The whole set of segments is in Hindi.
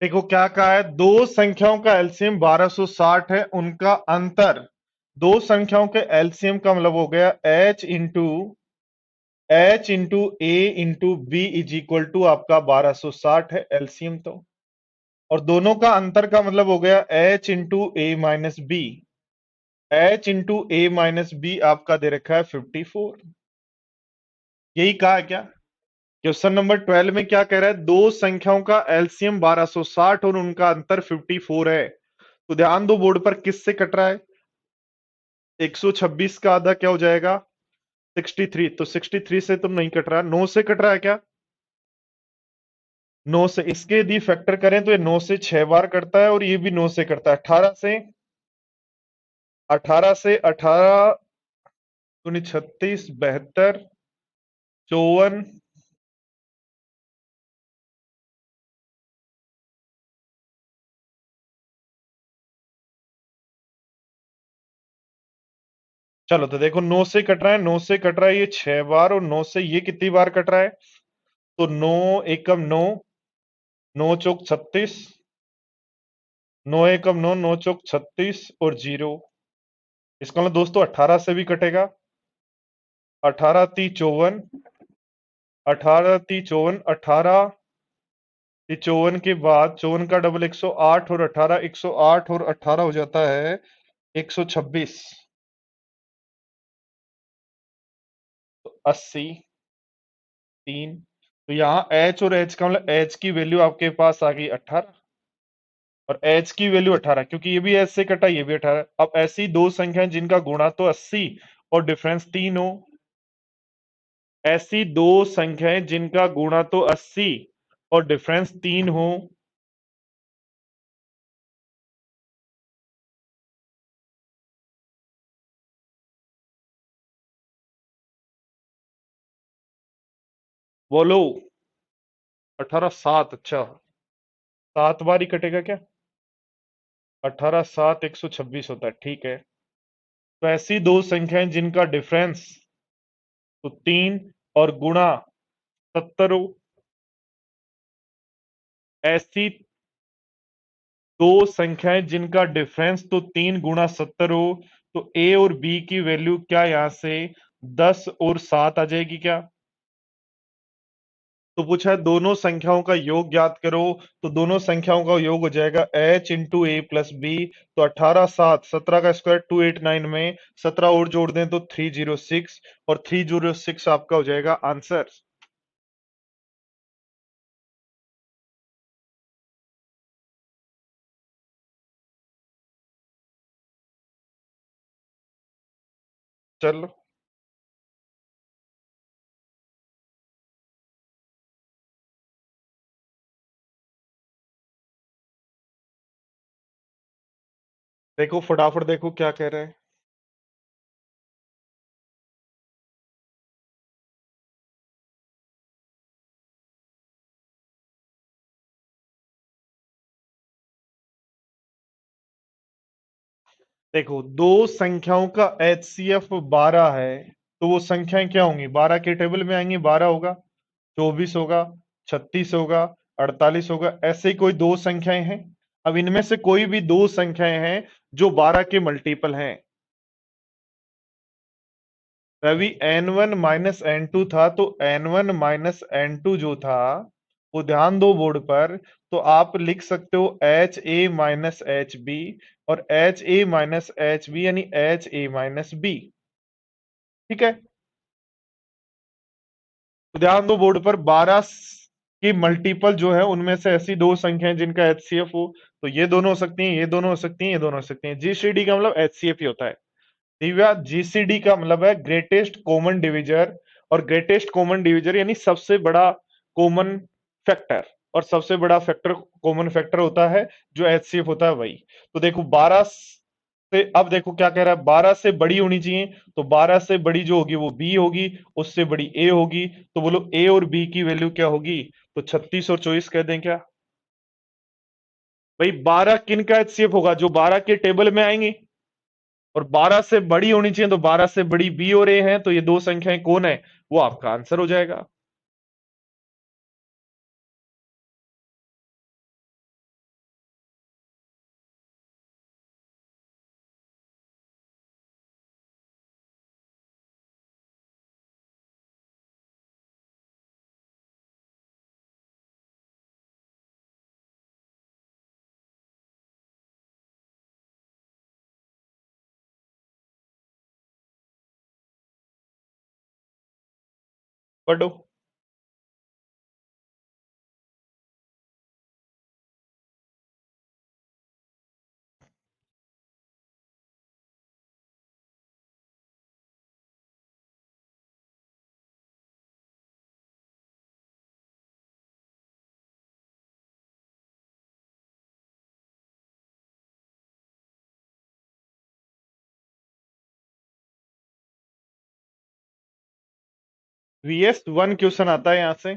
देखो क्या कहा है, दो संख्याओं का एलसीएम 1260 है, उनका अंतर, दो संख्याओं के एलसीएम का मतलब हो गया H into A into B is equal to आपका 1260 है एलसीएम तो। और दोनों का अंतर का मतलब हो गया एच इंटू ए माइनस बी। एच इंटू ए माइनस बी आपका दे रखा है 54। यही कहा है क्या? क्वेश्चन नंबर 12 में क्या कह रहा है, दो संख्याओं का एलसीएम 1260 और उनका अंतर 54 है। तो ध्यान दो बोर्ड पर, किससे कट रहा है? 126 का आधा क्या हो जाएगा? 63। तो 63 से तुम नहीं कट रहा, 9 से कट रहा है क्या? 9 से। इसके यदि फैक्टर करें तो ये 9 से 6 बार कटता है और ये भी 9 से कटता है। 18 दूनी 36, 72, 54। चलो तो देखो, 9 से कट रहा है, 9 से कट रहा है ये 6 बार, और 9 से ये कितनी बार कट रहा है? तो 9 एकम 9, 9 चौक 36, 9 एकम 9, 9 चौक 36 और 0। इसका मतलब दोस्तों 18 से भी कटेगा। 18 ती 54, 18 ती 54, 18 ती 54 के बाद 54 का डबल 108, और 18 108 और 18 हो जाता है 126। तो 80, 3। तो यहाँ एच और एच का मतलब एच की वैल्यू आपके पास आ गई 18, और एच की वैल्यू 18, क्योंकि ये भी एच से कटा, ये भी 18। अब ऐसी दो संख्याएं जिनका गुणा तो 80 और डिफरेंस 3 हो, ऐसी दो संख्याएं जिनका गुणा तो 80 और डिफरेंस 3 हो। बोलो। 18 7, अच्छा, 7 बार ही कटेगा क्या? 18 7 126 होता है, ठीक है। तो ऐसी दो संख्याएं जिनका डिफरेंस तो 3 और गुणा 70 हो, ऐसी दो संख्याएं जिनका डिफरेंस तो 3 गुणा 70 हो, तो ए और बी की वैल्यू क्या यहां से 10 और 7 आ जाएगी क्या? तो पूछा है दोनों संख्याओं का योग ज्ञात करो। तो दोनों संख्याओं का योग हो जाएगा h इंटू ए प्लस बी। तो 18 7, 17 का स्क्वायर 289 में 17 और जोड़ दें तो 306, और 306 आपका हो जाएगा आंसर। चलो देखो फटाफट, देखो क्या कह रहे हैं। देखो दो संख्याओं का HCF 12 है, तो वो संख्याएं क्या होंगी? 12 के टेबल में आएंगी। 12 होगा, 24 होगा, 36 होगा, 48 होगा, ऐसे ही कोई दो संख्याएं हैं। अब इनमें से कोई भी दो संख्याएं हैं जो 12 के मल्टीपल हैं। रवि n1 माइनस n2 था, तो n1 माइनस n2 जो था, वो ध्यान दो बोर्ड पर, तो आप लिख सकते हो H A minus H B, और H A minus H B यानी एच ए माइनस बी। ठीक है, तो ध्यान दो बोर्ड पर, 12 की मल्टीपल जो है उनमें से ऐसी दो संख्याएं जिनका एचसीएफ हो, तो ये दोनों हो सकती हैं, ये दोनों हो सकती हैं, ये दोनों हो सकती हैं। जीसीडी का मतलब एचसीएफ ही होता है। दिव्या, जीसीडी का मतलब है ग्रेटेस्ट कॉमन डिविजर, और ग्रेटेस्ट कॉमन डिविजर यानी सबसे बड़ा कॉमन फैक्टर, और सबसे बड़ा फैक्टर कॉमन फैक्टर होता है जो एचसीएफ होता है वही। तो देखो 12 से, अब देखो क्या कह रहा है, 12 से बड़ी होनी चाहिए, तो 12 से बड़ी जो होगी वो बी होगी, उससे बड़ी ए होगी। तो बोलो ए और बी की वैल्यू क्या होगी? तो 36 और 24 कह दें क्या? भाई 12 किन का एचसीएफ होगा? जो 12 के टेबल में आएंगे, और 12 से बड़ी होनी चाहिए, तो 12 से बड़ी बी और ए है, तो ये दो संख्याएं कौन है? वो आपका आंसर हो जाएगा। पढ़ो। VS1 क्वेश्चन आता है यहां से।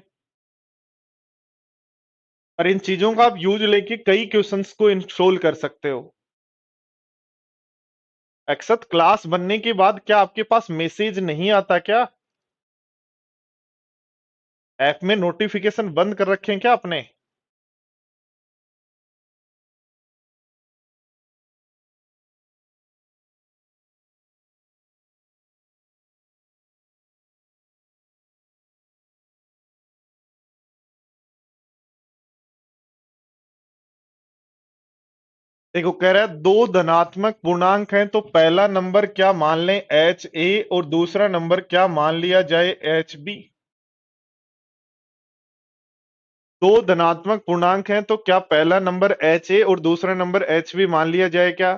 और इन चीजों का आप यूज लेके कई क्वेश्चंस को इंस्टॉल कर सकते हो। अक्षत, क्लास बनने के बाद क्या आपके पास मैसेज नहीं आता क्या? ऐप में नोटिफिकेशन बंद कर रखे हैं क्या आपने? देखो, कह रहा है दो धनात्मक पूर्णांक हैं तो पहला नंबर क्या मान लें HA और दूसरा नंबर क्या मान लिया जाए HB। दो धनात्मक पूर्णांक हैं तो क्या पहला नंबर HA और दूसरा नंबर HB मान लिया जाए क्या?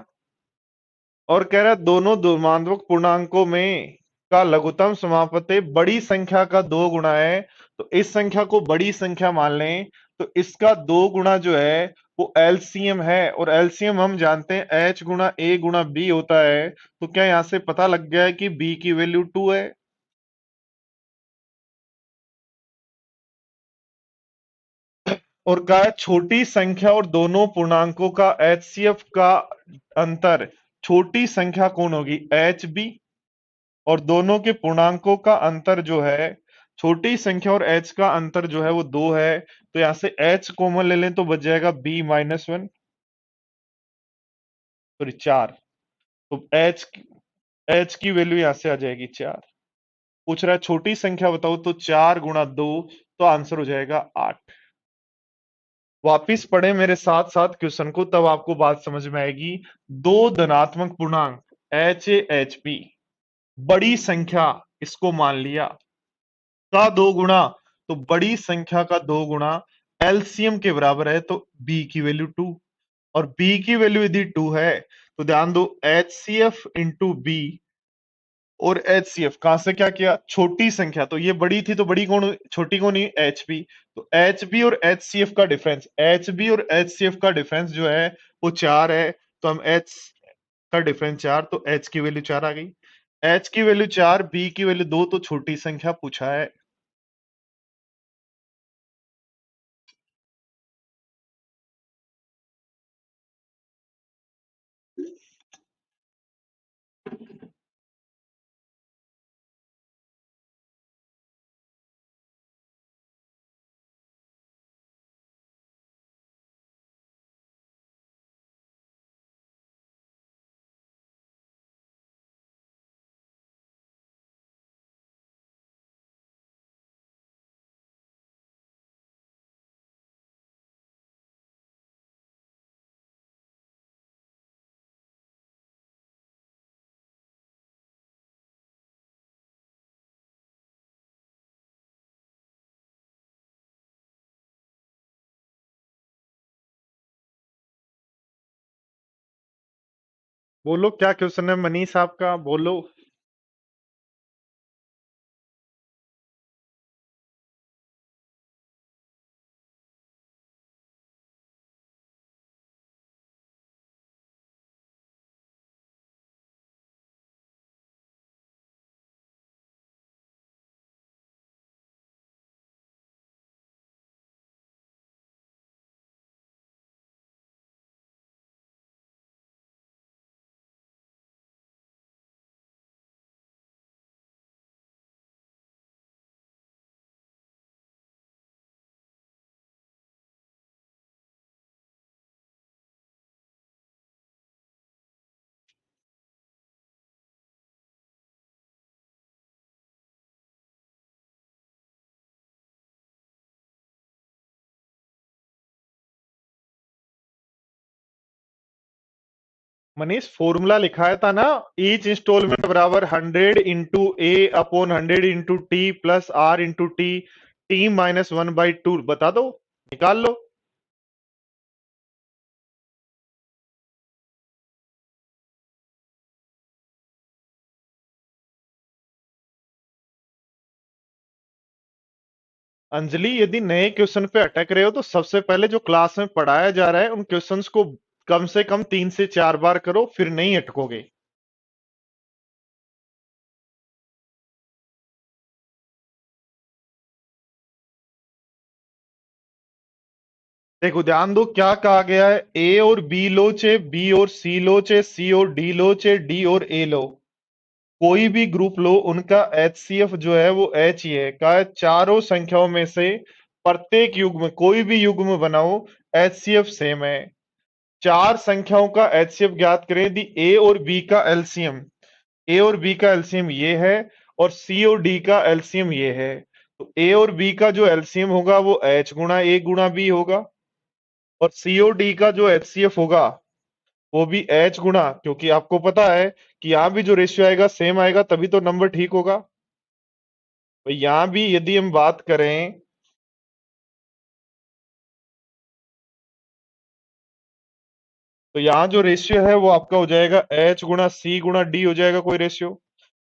और कह रहा है दोनों धनात्मक पूर्णांकों में का लघुत्तम समापते बड़ी संख्या का दो गुना है, तो इस संख्या को बड़ी संख्या मान लें, तो इसका दो गुना जो है वो एलसीएम है, और एलसीएम हम जानते हैं H Guna A Guna B होता है। तो क्या यहां से पता लग गया है कि B की वैल्यू 2 है? और कहा है छोटी संख्या और दोनों पूर्णांकों का HCF का अंतर, छोटी संख्या कौन होगी HB, और दोनों के पूर्णांकों का अंतर जो है, छोटी संख्या और h का अंतर जो है वो 2 है, तो यहां से h कॉमन ले लें तो बच जाएगा B-1, सॉरी 4। तो h की वैल्यू यहां से आ जाएगी 4। पूछ रहा है छोटी संख्या बताओ, तो 4 गुणा 2, तो आंसर हो जाएगा 8। वापिस पढ़े मेरे साथ साथ क्वेश्चन को, तब आपको बात समझ में आएगी। दो धनात्मक पूर्णांक HA HB, बड़ी संख्या इसको मान लिया का दो गुना, तो बड़ी संख्या का दो गुना एलसीएम के बराबर है, तो बी की वैल्यू 2। और बी की वैल्यू यदि 2 है तो ध्यान दो HCF इंटू बी, और HCF कहां से क्या किया, छोटी संख्या, तो ये बड़ी थी तो बड़ी कौन, छोटी कौन ही HB। तो HB और HCF का डिफरेंस, HB और HCF का डिफरेंस जो है वो 4 है, तो हम H का डिफरेंस 4, तो H की वैल्यू 4 आ गई। H की वैल्यू 4, B की वैल्यू 2, तो छोटी संख्या पूछा है। बोलो क्या क्वेश्चन है मनीष आपका, बोलो। मनीष फॉर्मूला लिखा है था ना, ईच इंस्टॉलमेंट बराबर 100 into a/100 into t plus r into t, t-1/2। बता दो, निकाल लो। अंजलि, यदि नए क्वेश्चन पे अटक रहे हो तो सबसे पहले जो क्लास में पढ़ाया जा रहा है उन क्वेश्चंस को कम से कम 3 से 4 बार करो, फिर नहीं अटकोगे। देखो ध्यान दो क्या कहा गया है, ए और बी लो चे बी और सी लो चे सी और डी लो चे डी और ए लो। कोई भी ग्रुप लो, उनका एचसीएफ जो है वो एच ही है। कहा है चारों संख्याओं में से प्रत्येक युग्म, कोई भी युग्म बनाओ, एचसीएफ सेम है। चार संख्याओं का एचसीएफ ज्ञात करें यदि ए और बी का एलसीएम, ए और बी का एलसीएम ये है और सी और डी का एलसीएम ये है, तो ए और बी का जो एलसीएम होगा वो एच गुणा ए गुणा बी होगा, और सी और डी का जो एचसीएफ होगा वो भी एच गुणा, क्योंकि आपको पता है कि यहां भी जो रेशियो आएगा सेम आएगा तभी तो नंबर ठीक होगा। तो यहां भी यदि हम बात करें, तो यहाँ जो रेशियो है वो आपका हो जाएगा एच गुणा सी गुणा डी हो जाएगा कोई रेशियो।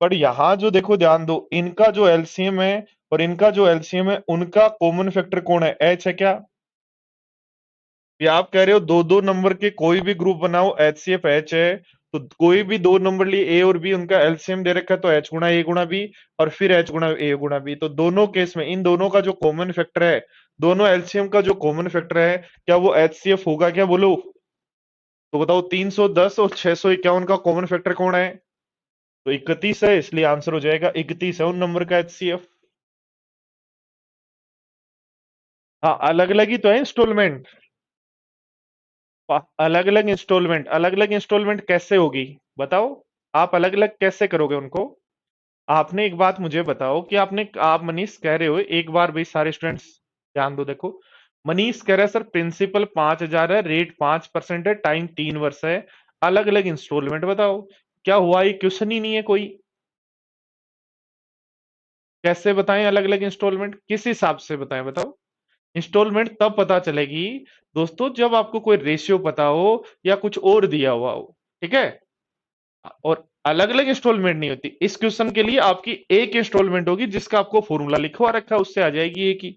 पर यहाँ जो देखो ध्यान दो, इनका जो एलसीएम है और इनका जो एलसीएम है उनका कॉमन फैक्टर कौन है, एच है क्या? ये आप कह रहे हो दो दो नंबर के कोई भी ग्रुप बनाओ एचसीएफ एच है, तो कोई भी दो नंबर लिए ए और बी, उनका एलसीएम दे रखा है तो एच गुणा ए गुणा बी और फिर एच गुणा ए गुणा बी। तो दोनों केस में इन दोनों का जो कॉमन फैक्टर है, दोनों एलसीएम का जो कॉमन फैक्टर है, क्या वो एचसीएफ होगा क्या, बोलो? तो बताओ 310 और 651 का कॉमन फैक्टर कौन है? तो 31 है, इसलिए आंसर हो जाएगा 31 है उन नंबर का एचसीएफ। हाँ, अलग अलग ही तो है इंस्टॉलमेंट। अलग अलग इंस्टॉलमेंट कैसे होगी, बताओ? आप अलग अलग कैसे करोगे उनको? आपने एक बात मुझे बताओ कि आप मनीष कह रहे हो, एक बार भाई सारे स्टूडेंट्स ध्यान दो। देखो मनीष कह रहा है सर प्रिंसिपल 5,000 है, रेट 5% है, टाइम 3 वर्ष है, अलग अलग इंस्टॉलमेंट बताओ। क्या हुआ, ये क्वेश्चन ही नहीं है कोई? कैसे बताएं अलग अलग इंस्टॉलमेंट, किस हिसाब से बताएं बताओ? इंस्टॉलमेंट तब पता चलेगी दोस्तों जब आपको कोई रेशियो पता हो या कुछ और दिया हुआ हो, ठीक है? और अलग अलग इंस्टॉलमेंट नहीं होती। इस क्वेश्चन के लिए आपकी एक इंस्टॉलमेंट होगी जिसका आपको फॉर्मूला लिखवा रखा है, उससे आ जाएगी एक ही।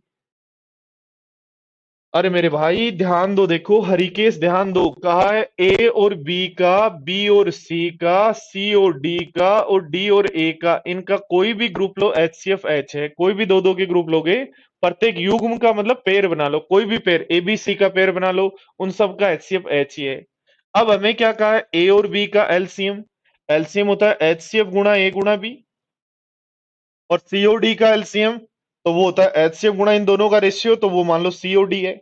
अरे मेरे भाई ध्यान दो, देखो हरिकेश ध्यान दो, कहा है ए और बी का, बी और सी का, सी और डी का और डी और ए का, इनका कोई भी ग्रुप लो एचसीएफ एच है। कोई भी दो दो के ग्रुप लोगे, प्रत्येक युग्म का मतलब पेयर बना लो, कोई भी पेयर ए बी सी का पेयर बना लो, उन सब का एचसीएफ एच ही है। अब हमें क्या कहा है, ए और बी का एलसीएम, एलसीएम होता है एचसीएफ गुणा ए गुणा बी, और सीओडी का एलसीएम तो वो होता है एचसीएफ गुणा इन दोनों का रेशियो, तो वो मान लो सीओडी है।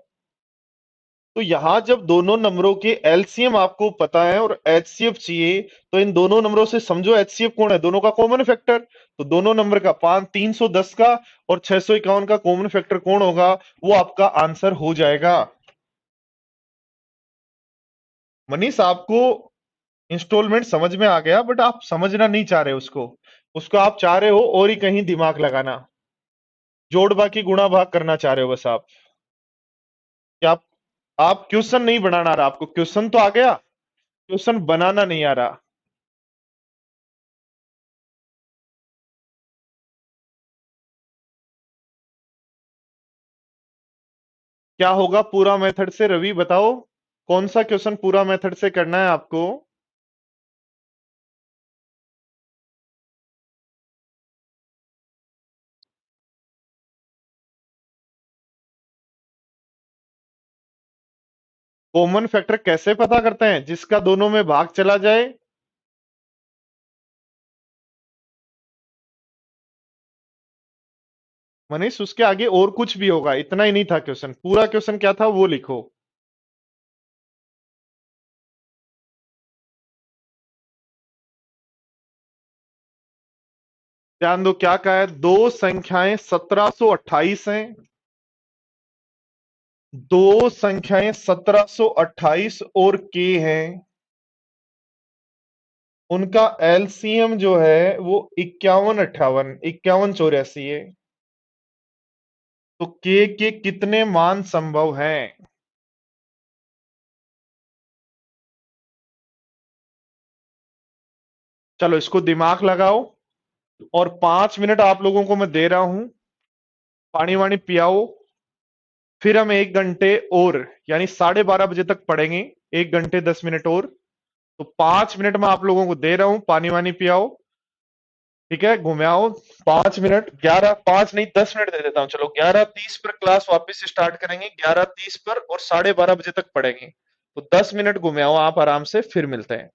तो यहां जब दोनों नंबरों के एलसीएम आपको पता है और एचसीएफ चाहिए, तो इन दोनों नंबरों से समझो एचसीएफ कौन है, दोनों का कॉमन फैक्टर। तो दोनों नंबर का 310 का और 651 का कॉमन फैक्टर कौन होगा, वो आपका आंसर हो जाएगा। मनीष आपको इंस्टॉलमेंट समझ में आ गया, बट आप समझना नहीं चाह रहे उसको, उसको आप चाह रहे हो और ही कहीं दिमाग लगाना, जोड़ बाकी गुणा भाग करना चाह रहे हो बस आप। क्या आप क्वेश्चन नहीं बनाना आ रहा आपको, क्वेश्चन तो आ गया, क्वेश्चन बनाना नहीं आ रहा। क्या होगा पूरा मेथड से, रवि बताओ, कौन सा क्वेश्चन पूरा मेथड से करना है आपको? कॉमन फैक्टर कैसे पता करते हैं, जिसका दोनों में भाग चला जाए। मनीष उसके आगे और कुछ भी होगा, इतना ही नहीं था क्वेश्चन, पूरा क्वेश्चन क्या था वो लिखो। ध्यान दो क्या कहा है, दो संख्याएं 1728 हैं, दो संख्याएं 1728 और के हैं, उनका एलसीएम जो है वो 51 58 51 84 है। तो के कितने मान संभव हैं? चलो इसको दिमाग लगाओ, और 5 मिनट आप लोगों को मैं दे रहा हूं, पानी वानी पियाओ। फिर हम 1 घंटे और, यानी 12:30 बजे तक पढ़ेंगे। 1 घंटे 10 मिनट और। तो 5 मिनट मैं आप लोगों को दे रहा हूं, पानी वानी पियाओ। ठीक है, घुमाओ। 5 मिनट, 11 5 नहीं 10 मिनट दे देता हूं। चलो 11:30 पर क्लास वापस स्टार्ट करेंगे, 11:30 पर, और 12:30 बजे तक पढ़ेंगे। तो 10 मिनट घुमाओ आप आराम से, फिर मिलते हैं।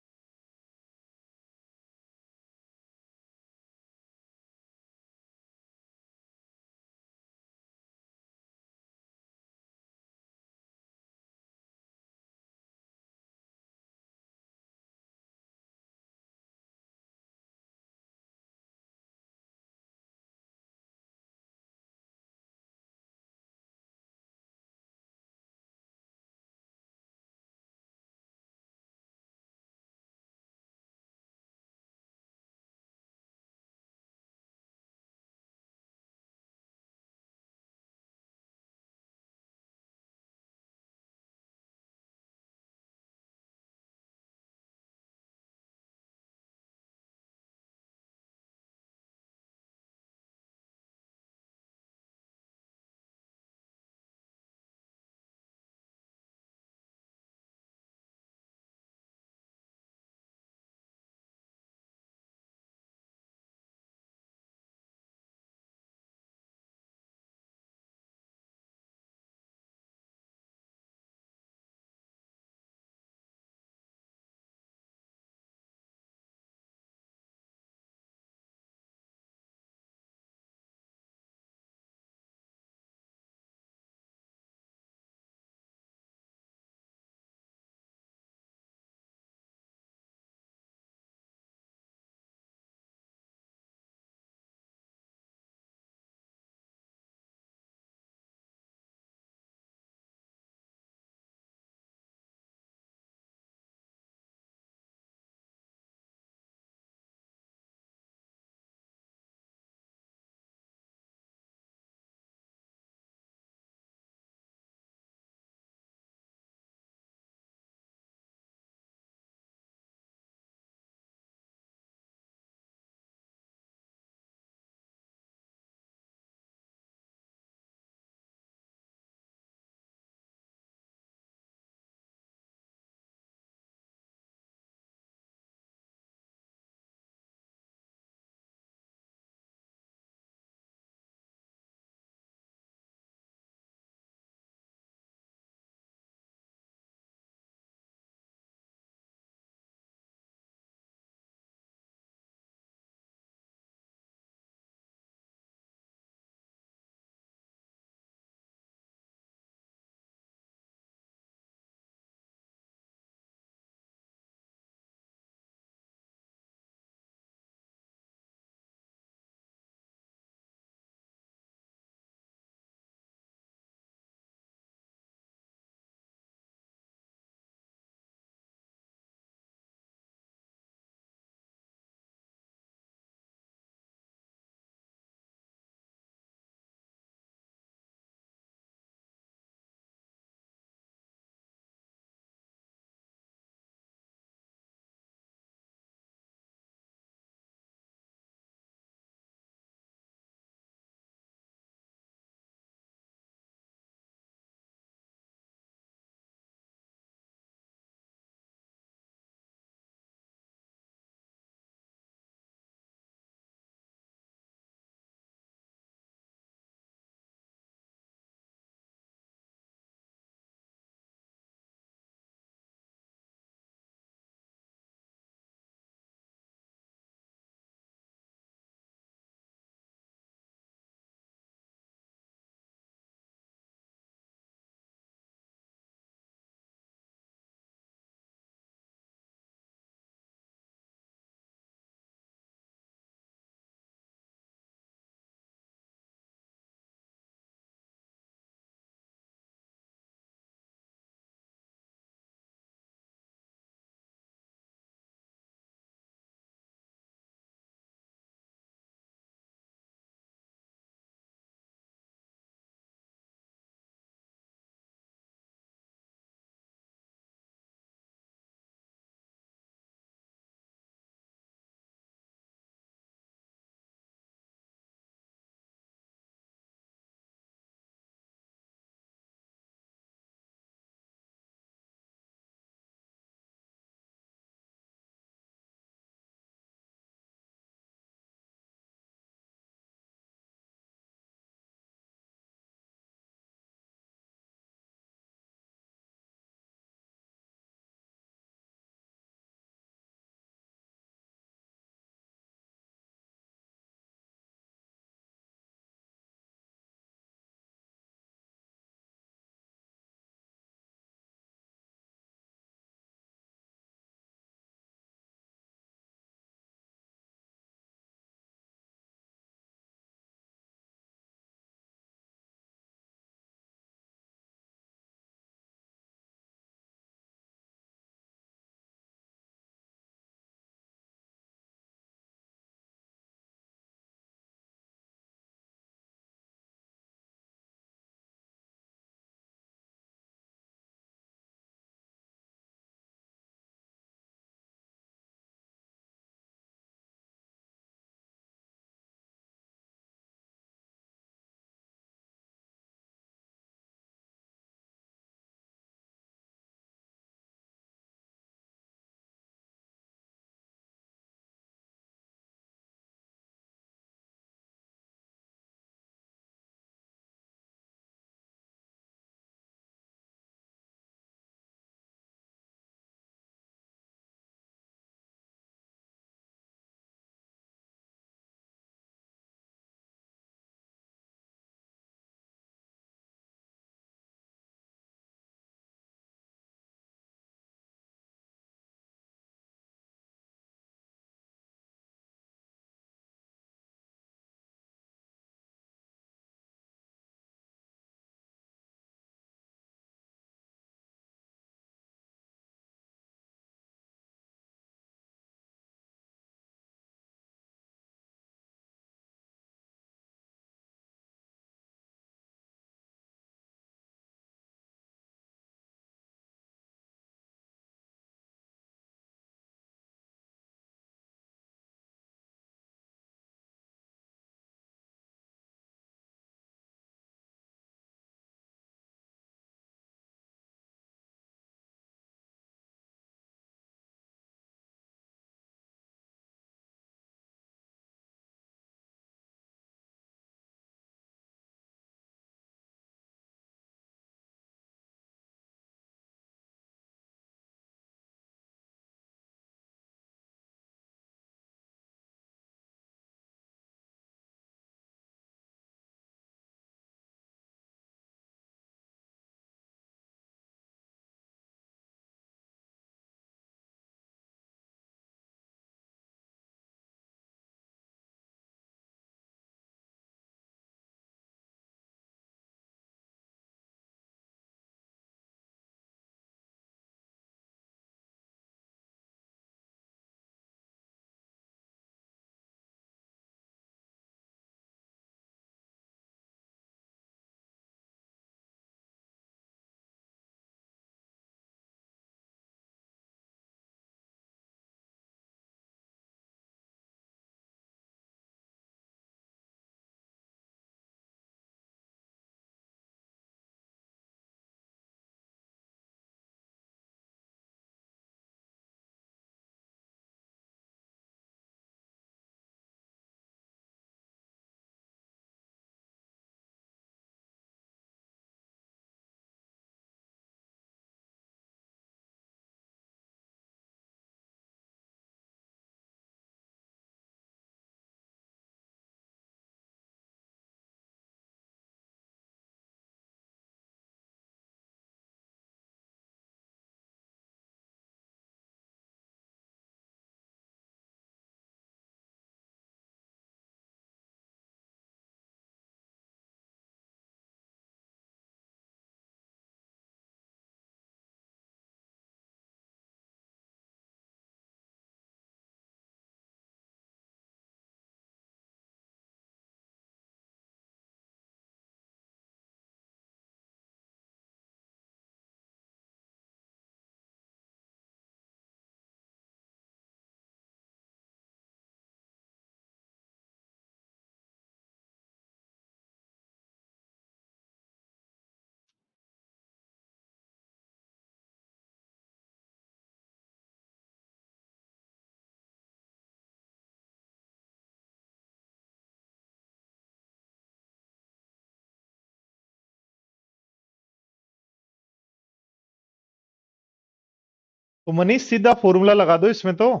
तो मनीष सीधा फॉर्मूला लगा दो इसमें, तो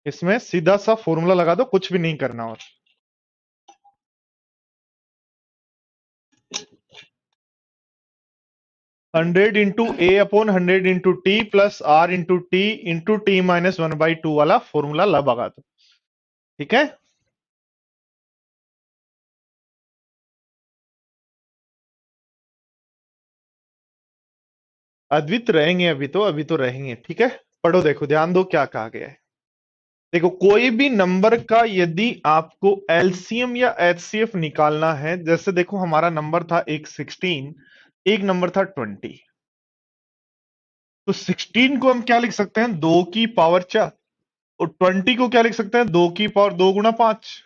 इसमें सीधा सा फॉर्मूला लगा दो, कुछ भी नहीं करना। और 100 into A upon 100 into T plus R into T minus 1/2 वाला फॉर्मूला लगा दो। ठीक है, अद्वित रहेंगे अभी तो रहेंगे। ठीक है, पढ़ो, देखो, ध्यान दो क्या कहा गया है। देखो, कोई भी नंबर का यदि आपको एलसीएम या एचसीएफ निकालना है, जैसे देखो हमारा नंबर था एक 16, एक नंबर था 20, तो 16 को हम क्या लिख सकते हैं, 2 की पावर 4, और 20 को क्या लिख सकते हैं, 2 की पावर 2 गुणा 5।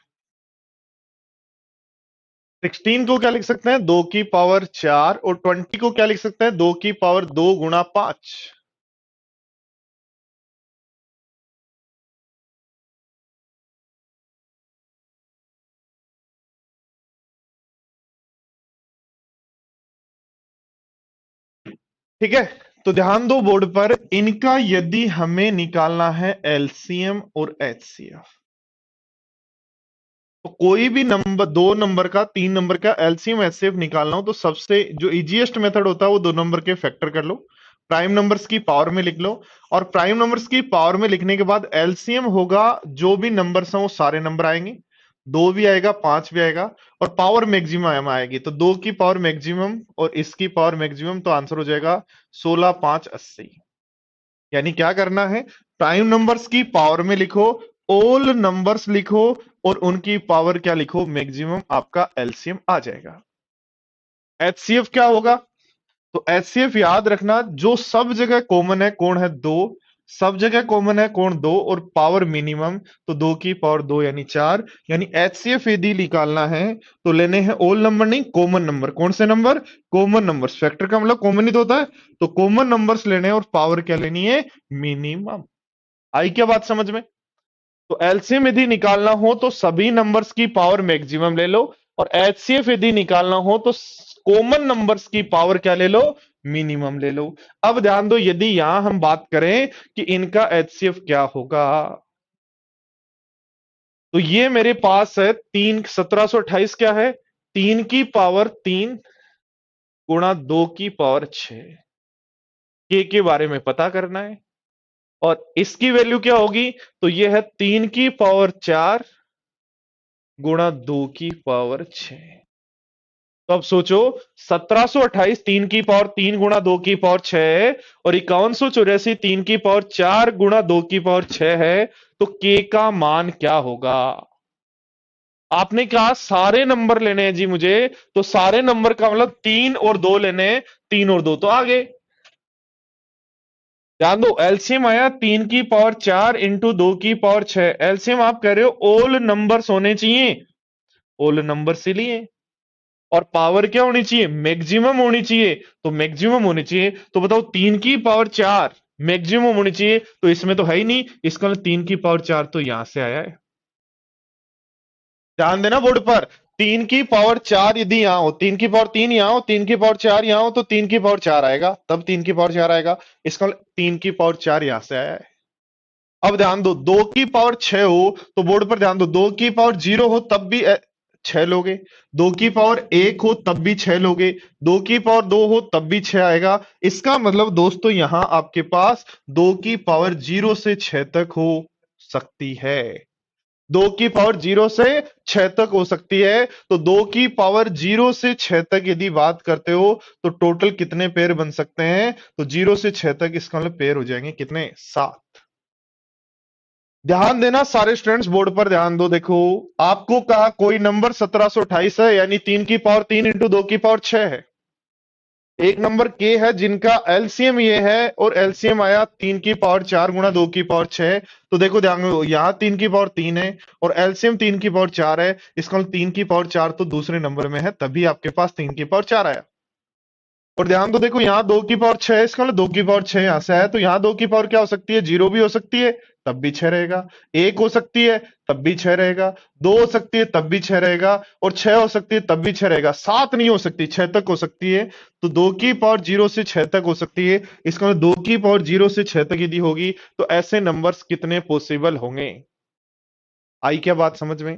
16 को क्या लिख सकते हैं, 2 की पावर 4, और 20 को क्या लिख सकते हैं, 2 की पावर 2 गुणा 5। ठीक है, तो ध्यान दो बोर्ड पर, इनका यदि हमें निकालना है एलसीएम और एचसीएफ, तो कोई भी नंबर, 2 नंबर का, 3 नंबर का एलसीएम एचसीएफ निकालना हो, तो सबसे जो इजीएस्ट मेथड होता है वो 2 नंबर के फैक्टर कर लो, प्राइम नंबर्स की पावर में लिख लो, और प्राइम नंबर्स की पावर में लिखने के बाद एलसीएम होगा, जो भी नंबर्स हैं वो सारे नंबर आएंगे, 2 भी आएगा, 5 भी आएगा, और पावर मैक्सिमम आएगी, तो 2 की पावर मैक्सिमम और इसकी पावर मैक्सिमम, तो आंसर हो जाएगा 16, 5, 80। यानी क्या करना है, प्राइम नंबर्स की पावर में लिखो, ऑल नंबर्स लिखो, और उनकी पावर क्या लिखो, मैक्सिमम, आपका एलसीएम आ जाएगा। एचसीएफ क्या होगा, तो एचसीएफ याद रखना, जो सब जगह कॉमन है कौन है, 2, सब जगह कॉमन है कौन, 2, और पावर मिनिमम, तो 2 की पावर 2 यानी 4। यानी एचसीएफ यदि निकालना है तो लेने हैं ऑल नंबर नहीं, कॉमन नंबर। कौन से नंबर, कॉमन नंबर्स। फैक्टर का मतलब कॉमन ही तो होता है, तो कॉमन नंबर्स लेने हैं, और पावर क्या लेनी है, मिनिमम। आई क्या बात समझ में। तो एलसीएम यदि निकालना हो तो सभी नंबर्स की पावर मैक्सिमम ले लो, और एचसीएफ यदि निकालना हो तो कॉमन नंबर्स की पावर क्या ले लो, मिनिमम ले लो। अब ध्यान दो, यदि यहां हम बात करें कि इनका एचसीएफ क्या होगा, तो ये मेरे पास है 1728, क्या है, 3 की पावर 3 गुणा 2 की पावर 6, के बारे में पता करना है। और इसकी वैल्यू क्या होगी, तो ये है 3 की पावर 4 गुणा 2 की पावर 6। तो अब सोचो, 1728 3 की पावर 3 गुणा 2 की पावर 6 है, और 5184 3 की पावर 4 गुणा 2 की पावर 6 है, तो के का मान क्या होगा। आपने कहा सारे नंबर लेने हैं जी मुझे, तो सारे नंबर का मतलब 3 और 2 लेने हैं, 3 और 2 तो आ गए। ध्यान दो, एलसीएम आया 3 की पावर 4 इंटू 2 की पावर 6, एलसीएम आप कह रहे हो ऑल नंबर्स होने चाहिए, ऑल नंबर्स ही लिए, और पावर क्या होनी चाहिए, मैक्सिमम होनी चाहिए, तो मैक्सिमम होनी चाहिए, तो बताओ 3 की पावर 4 मैक्सिमम होनी चाहिए, तो इसमें तो है ही नहीं, इसका मतलब 3 की पावर 4 तो यहां से आया है। ध्यान देना बोर्ड पर, 3 की पावर 4 यदि यहां हो, 3 की पावर 3 यहां हो, 3 की पावर 4 यहां हो, तो 3 की पावर 4 आएगा, तब 3 की पावर 4 आएगा, इसका मतलब 3 की पावर 4 यहां से आया है। अब ध्यान दो, 2 की पावर 6 हो तो बोर्ड पर ध्यान दो, 2 की पावर 0 हो तब भी 6 लोगे, 2 की पावर 1 हो तब भी 6 लोगे, 2 की पावर 2 हो तब भी 6 आएगा। इसका मतलब दोस्तों यहां आपके पास 2 की पावर 0 से 6 तक हो सकती है, 2 की पावर 0 से 6 तक हो सकती है। तो 2 की पावर 0 से 6 तक यदि बात करते हो तो टोटल कितने पेयर बन सकते हैं, तो 0 से 6 तक इसका मतलब पेयर हो जाएंगे कितने, 7। ध्यान देना सारे स्टूडेंट्स, बोर्ड पर ध्यान दो। देखो, आपको कहा कोई नंबर 1728 है, यानी 3 की पावर 3 इंटू 2 की पावर 6 है। एक नंबर के है जिनका एलसीएम ये है, और एलसीएम आया 3 की पावर 4 गुणा 2 की पावर 6। तो देखो ध्यान दो, यहां 3 की पावर 3 है और एलसीएम 3 की पावर 4 है, इसका मतलब 3 की पावर 4 तो दूसरे नंबर में है, तभी आपके पास 3 की पावर 4 आया। और ध्यान दो, देखो यहां 2 की पावर 6 है, इसका मतलब 2 की पावर 6 यहां से आया, तो यहां 2 की पावर क्या हो सकती है, 0 भी हो सकती है, तब भी 6 रहेगा। 1 हो सकती है तब भी 6 रहेगा। 2 हो सकती है तब भी 6 रहेगा। और 6 हो सकती है तब भी 6 रहेगा। 7 नहीं हो सकती, 6 तक हो सकती है। तो 2 की पावर 0 से 6 तक हो सकती है। इसका मतलब 2 की पावर 0 से 6 तक यदि होगी तो ऐसे नंबर्स कितने पॉसिबल होंगे? आई क्या बात समझ में?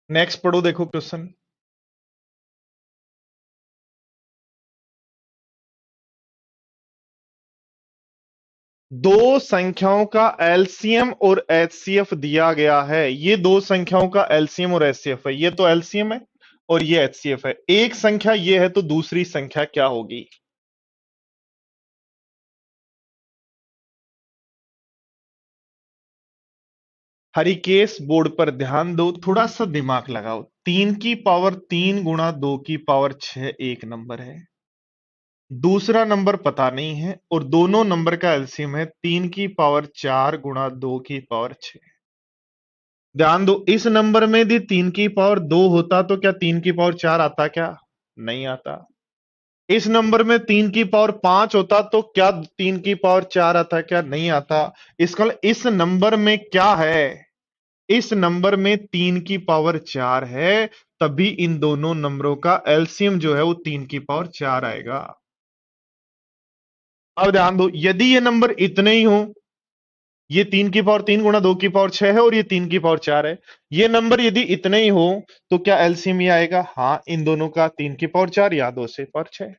नेक्स्ट पढ़ो, देखो क्वेश्चन। दो संख्याओं का एलसीएम और एचसीएफ दिया गया है। ये दो संख्याओं का एलसीएम और एचसीएफ है। ये तो एलसीएम है और ये एचसीएफ है। एक संख्या ये है तो दूसरी संख्या क्या होगी? हरिकेश, बोर्ड पर ध्यान दो, थोड़ा सा दिमाग लगाओ। 3 की पावर 3 गुणा 2 की पावर 6 एक नंबर है। दूसरा नंबर पता नहीं है और दोनों नंबर का एलसीएम है 3 की पावर 4 गुणा 2 की पावर 6। ध्यान दो, इस नंबर में यदि 3 की पावर 2 होता तो क्या 3 की पावर 4 आता? क्या नहीं आता। इस नंबर में 3 की पावर 5 होता तो क्या 3 की पावर 4 आता? क्या नहीं आता। इसका मतलब इस नंबर में क्या है? इस नंबर में 3 की पावर 4 है। तभी इन दोनों नंबरों का एलसीएम जो है वो 3 की पावर 4 आएगा। अब ध्यान दो, यदि ये नंबर इतने ही हो, ये 3 की पावर 3 गुणा 2 की पावर 6 है और ये 3 की पावर 4 है। ये नंबर यदि इतने ही हो तो क्या एलसीएम ये आएगा? हाँ, इन दोनों का 3 की पावर 4 या 2 की पावर 6।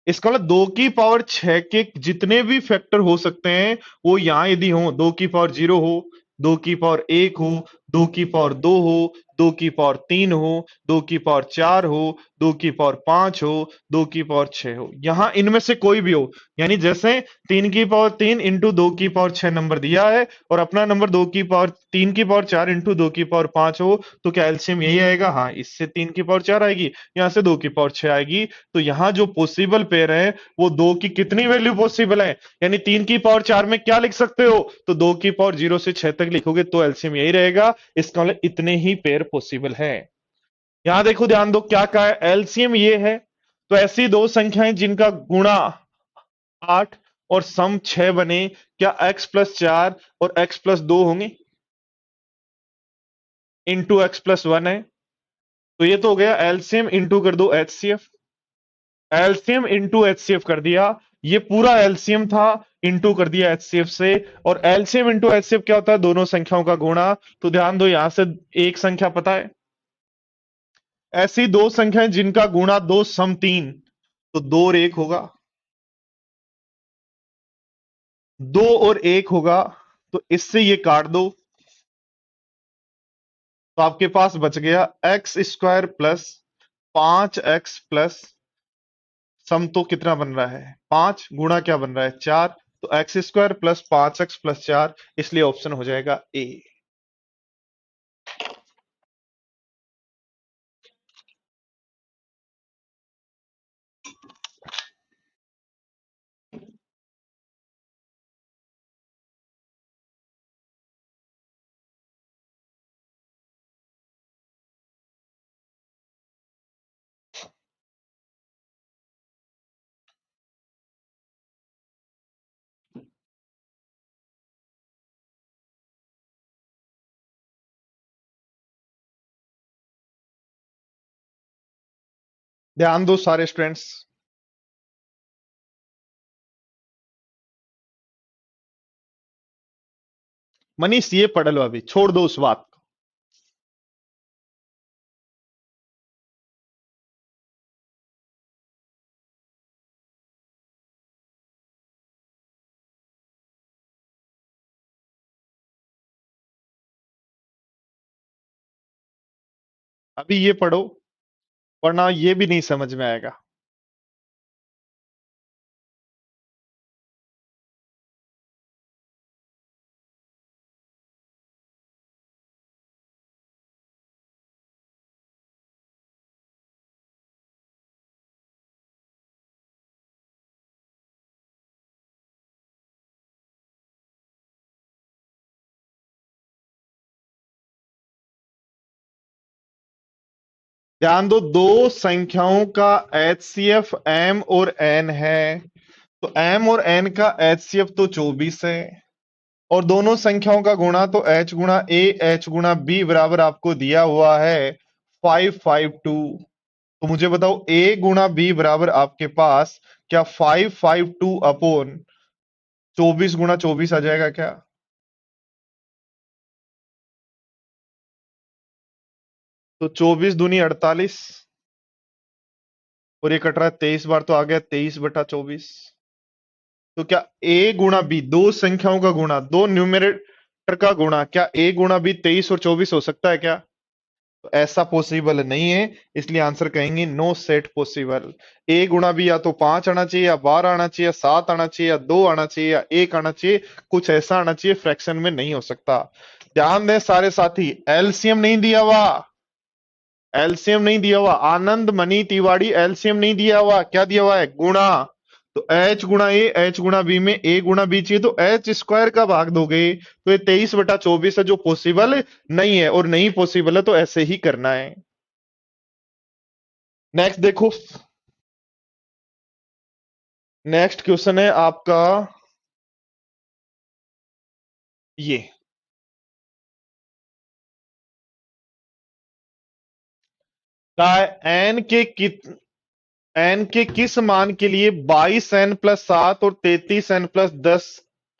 इसका मतलब 2 की पावर 6 के जितने भी फैक्टर हो सकते हैं वो यहां यदि हो, 2 की पावर 0 हो, 2 की पावर 1 हो, 2 की पावर 2 हो, 2 की पावर 3 हो, 2 की पावर 4 हो, 2 की पावर 5 हो, 2 की पावर 6 हो, यहां इनमें से कोई भी हो। यानी जैसे 3 की पावर 3 इंटू 2 की पावर 6 नंबर दिया है और अपना नंबर 3 की पावर 4 इंटू 2 की पावर 5 हो, तो क्या एलसीएम यही आएगा? हाँ, इससे 3 की पावर 4 आएगी, यहां से 2 की पावर 6 आएगी। तो यहां जो पॉसिबल पेयर है वो 2 की कितनी वैल्यू पॉसिबल है? यानी 3 की पावर 4 में क्या लिख सकते हो? तो 2 की पावर 0 से 6 तक लिखोगे तो एलसीएम यही रहेगा। इसका मतलब इतने ही पेयर पॉसिबल है। यहां देखो, ध्यान दो, क्या कहा है? एलसीएम ये है। तो ऐसी दो संख्याएं जिनका गुणा 8 और सम 6 बने, क्या x+4 और x+2 होंगे? इंटू x+1 है। तो ये तो हो गया एलसीएम, इंटू कर दो एचसीएफ। एलसीएम इंटू एचसीएफ कर दिया। ये पूरा एलसीएम था, इंटू कर दिया एचसीएफ से। और एलसीएम इंटू एचसीएफ क्या होता है? दोनों संख्याओं का गुणा। तो ध्यान दो, यहां से एक संख्या पता है। ऐसी दो संख्याएं जिनका गुणा 2 सम 3, तो 2 और 1 होगा। 2 और 1 होगा। तो इससे ये काट दो तो आपके पास बच गया x² प्लस 5x प्लस सम तो कितना बन रहा है? 5 गुणा क्या बन रहा है? 4। तो x² प्लस 5x प्लस 4, इसलिए ऑप्शन हो जाएगा ए। ध्यान दो सारे स्टूडेंट्स। मनीष, ये पढ़ लो, अभी छोड़ दो उस बात को। अभी ये पढ़ो, वरना ये भी नहीं समझ में आएगा। ध्यान दो, दो संख्याओं का एचसीएफ एम और एन है, तो एम और एन का एचसीएफ तो 24 है, और दोनों संख्याओं का गुणा तो एच गुणा ए एच गुणा बी बराबर आपको दिया हुआ है 552। तो मुझे बताओ ए गुणा बी बराबर आपके पास क्या 552 अपॉन 24 गुणा 24 आ जाएगा क्या? तो 24 दूनी 48, और ये कट रहा है 23 बार, तो आ गया 23/24। तो क्या ए गुणा बी, दो संख्याओं का गुणा, दो न्यूमरेटर का गुणा, क्या ए गुणा बी 23 और 24 हो सकता है क्या? तो ऐसा पॉसिबल नहीं है, इसलिए आंसर कहेंगे नो सेट पॉसिबल। ए गुणा बी या तो 5 आना चाहिए, या 12 आना चाहिए, या 7 आना चाहिए, या 2 आना चाहिए, या 1 आना चाहिए, कुछ ऐसा आना चाहिए, फ्रैक्शन में नहीं हो सकता। ध्यान दें सारे साथी, एलसीएम नहीं दिया हुआ, एलसीएम नहीं दिया हुआ, आनंद मनी तिवारी, एलसीएम नहीं दिया हुआ, क्या दिया हुआ है? गुणा। तो एच गुणा ए एच गुणा बी में ए गुणा बी चाहिए, तो एच स्क्वायर का भाग दोगे तो ये 23/24 है, जो पॉसिबल नहीं है, और नहीं पॉसिबल है तो ऐसे ही करना है। नेक्स्ट देखो, नेक्स्ट क्वेश्चन है आपका ये, का एन के कित एन के किस मान के लिए 22n+7 और 33n+10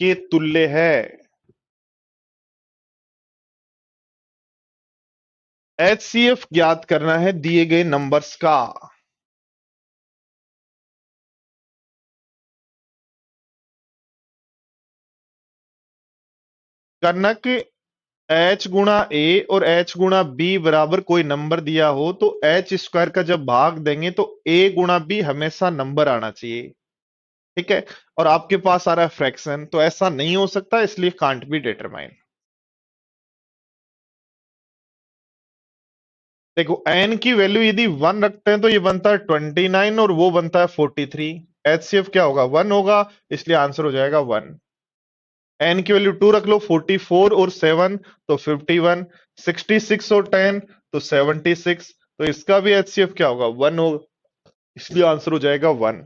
के तुल्य है? एचसीएफ ज्ञात करना है दिए गए नंबर्स का। कनक एच गुणा ए और एच गुणा बी बराबर कोई नंबर दिया हो, तो एच स्क्वायर का जब भाग देंगे तो ए गुणा बी हमेशा नंबर आना चाहिए, ठीक है? और आपके पास आ रहा है फ्रैक्शन, तो ऐसा नहीं हो सकता, इसलिए कांट बी डिटरमाइन। देखो एन की वैल्यू यदि 1 रखते हैं तो ये बनता है 29 और वो बनता है 43। एचसीएफ क्या होगा? 1 होगा, इसलिए आंसर हो जाएगा 1। एन की वैल्यू 2 रख लो, 44 और 7 तो 51, 66 और 10 तो 76, तो इसका भी एचसीएफ क्या होगा? 1 होगा, इसलिए आंसर हो जाएगा 1।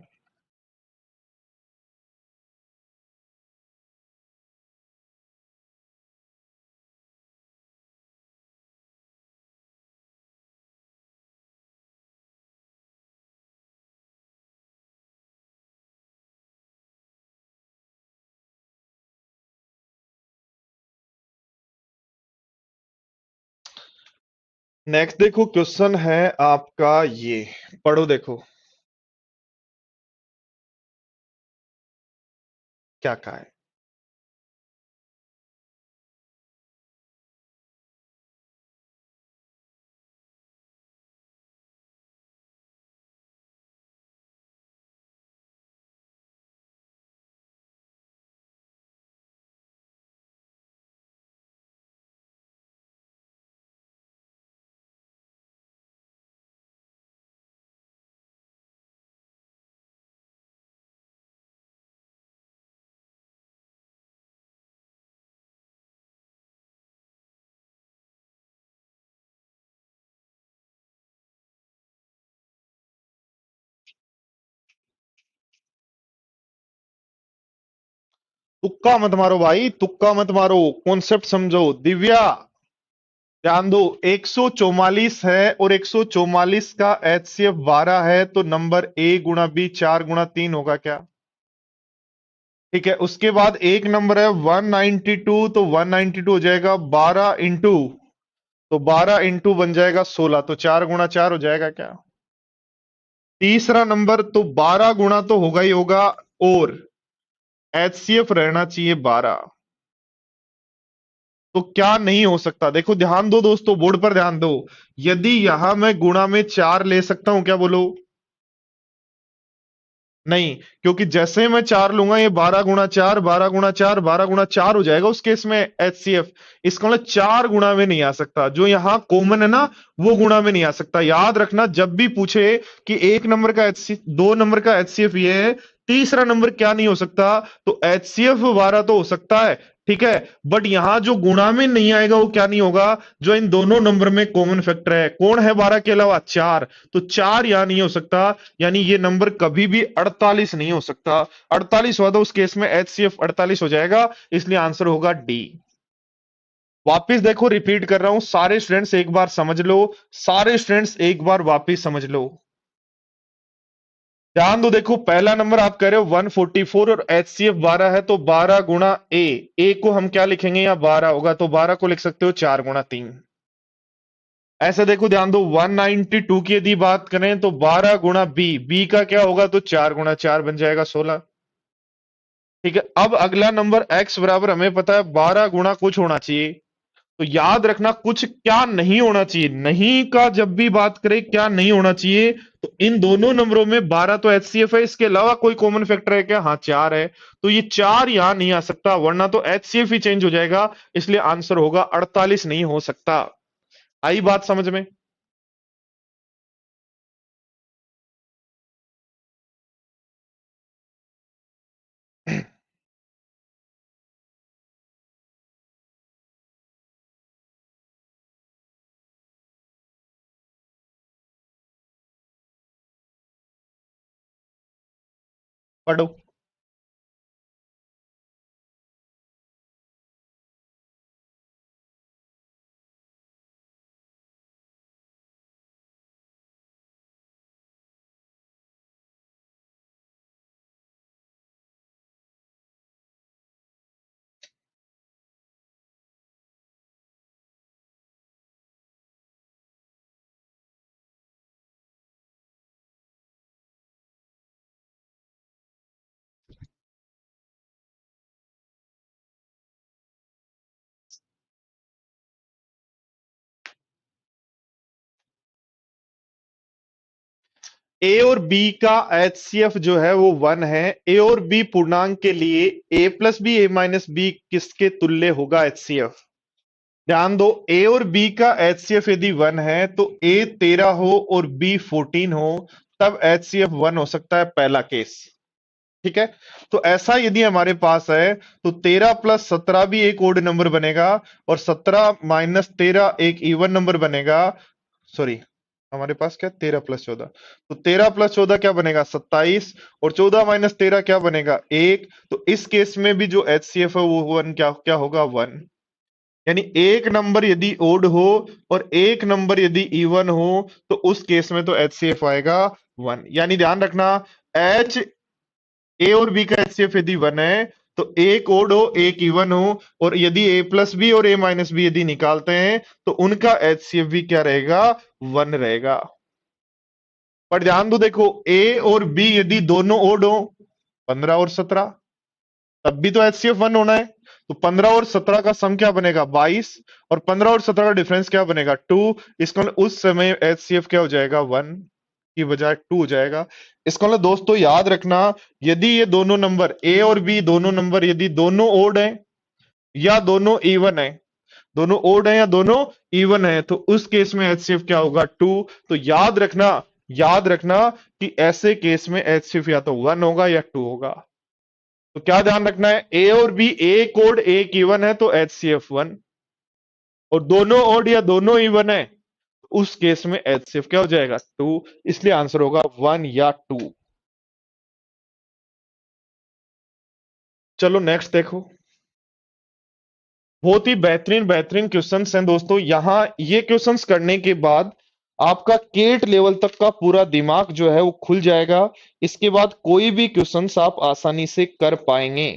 नेक्स्ट देखो, क्वेश्चन है आपका ये, पढ़ो देखो क्या कहा है। तुक्का मत मारो भाई, तुक्का मत मारो, कॉन्सेप्ट समझो। दिव्या ध्यान दो, 144 है और 144 का एचसीएफ 12 है, तो नंबर ए गुणा बी 4 गुणा 3 होगा क्या? ठीक है, उसके बाद एक नंबर है 192, तो 192 हो जाएगा 12 इंटू, तो 12 इंटू बन जाएगा 16, तो 4 गुणा 4 हो जाएगा क्या? तीसरा नंबर तो 12 गुणा तो होगा ही होगा, और एचसीएफ रहना चाहिए 12, तो क्या नहीं हो सकता? देखो ध्यान दो दोस्तों, बोर्ड पर ध्यान दो, यदि यहां मैं गुणा में 4 ले सकता हूं क्या? बोलो नहीं, क्योंकि जैसे मैं 4 लूंगा ये 12 गुणा 4 12 गुणा 4 12 गुणा 4 हो जाएगा उस केस में एचसीएफ। इसका मतलब 4 गुणा में नहीं आ सकता, जो यहां कॉमन है ना वो गुणा में नहीं आ सकता। याद रखना, जब भी पूछे कि एक नंबर का एचसी 2 नंबर का एचसीएफ ये है, तीसरा नंबर क्या नहीं हो सकता? तो HCF 12 तो हो सकता है, ठीक है, बट यहां जो गुणा में नहीं आएगा वो क्या नहीं होगा? जो इन दोनों नंबर में कॉमन फैक्टर है, कौन है 12 के अलावा? 4। तो 4 यहां नहीं हो सकता, यानी ये नंबर कभी भी 48 नहीं हो सकता। 48 हुआ तो उस केस में HCF 48 हो जाएगा, इसलिए आंसर होगा डी। वापिस देखो, रिपीट कर रहा हूं, सारे स्टूडेंट्स एक बार समझ लो, सारे स्टूडेंट्स एक बार वापिस समझ लो। ध्यान दो, देखो पहला नंबर आप कह रहे हो 144 और HCF 12 है, तो 12 गुणा ए को हम क्या लिखेंगे? या 12 होगा तो 12 को लिख सकते हो 4 गुणा 3। ऐसे देखो, ध्यान दो, 192 की यदि बात करें तो 12 गुणा बी का क्या होगा? तो 4 गुणा 4 बन जाएगा 16। ठीक है, अब अगला नंबर x बराबर हमें पता है 12 गुणा कुछ होना चाहिए। तो याद रखना कुछ क्या नहीं होना चाहिए, नहीं का जब भी बात करें क्या नहीं होना चाहिए, तो इन दोनों नंबरों में 12 तो HCF है, इसके अलावा कोई कॉमन फैक्टर है क्या? हाँ 4 है, तो ये 4 यहां नहीं आ सकता, वरना तो HCF ही चेंज हो जाएगा, इसलिए आंसर होगा 48 नहीं हो सकता। आई बात समझ में? पढ़ो। ए और बी का HCF जो है वो 1 है। ए और बी पूर्णांक के लिए ए प्लस बी, ए माइनस बी किसके तुल्य होगा HCF? ध्यान दो, ए और बी का HCF यदि 1 है तो ए 13 हो और बी 14 हो, तब HCF 1 हो सकता है, पहला केस। ठीक है, तो ऐसा यदि हमारे पास है तो 13 प्लस 17 भी एक ओड नंबर बनेगा, और 17 माइनस 13 एक इवन नंबर बनेगा। सॉरी, हमारे पास क्या, 13 प्लस 14, तो 13 प्लस 14 क्या बनेगा? 27, और 14 माइनस 13 क्या बनेगा? 1। तो इस केस में भी जो HCF है वो 1 क्या क्या होगा? 1। यानी एक नंबर यदि ओड हो और एक नंबर यदि इवन हो, तो उस केस में तो HCF आएगा 1। यानी ध्यान रखना, एच ए और बी का HCF यदि 1 है तो एक ओड हो एक इवन हो, और यदि ए प्लस बी और ए माइनस बी यदि निकालते हैं तो उनका HCF भी क्या रहेगा? 1 रहेगा। पर ध्यान दो, देखो ए और बी यदि दोनों ओड हो, 15 और 17, तब भी तो HCF 1 होना है। तो 15 और 17 का सम क्या बनेगा? 22, और 15 और 17 का डिफरेंस क्या बनेगा? 2। इसका मतलब उस समय HCF क्या हो जाएगा? 1 की बजाय 2 हो जाएगा। इसका मतलब दोस्तों याद रखना, यदि ये दोनों नंबर ए और बी दोनों नंबर यदि दोनों ओड हैं या दोनों इवन है, दोनों ओड है या दोनों इवन है, तो उस केस में HCF क्या होगा? 2। तो याद रखना, याद रखना कि ऐसे केस में HCF या तो 1 होगा या 2 होगा। तो क्या ध्यान रखना है? ए और बी एक ओड एक इवन है तो HCF 1, और दोनों ओड या दोनों इवन है उस केस में HCF क्या हो जाएगा? 2। इसलिए आंसर होगा 1 या 2। चलो नेक्स्ट देखो, बहुत ही बेहतरीन बेहतरीन क्वेश्चंस हैं दोस्तों। यहां ये क्वेश्चंस करने के बाद आपका केट लेवल तक का पूरा दिमाग जो है वो खुल जाएगा। इसके बाद कोई भी क्वेश्चंस आप आसानी से कर पाएंगे।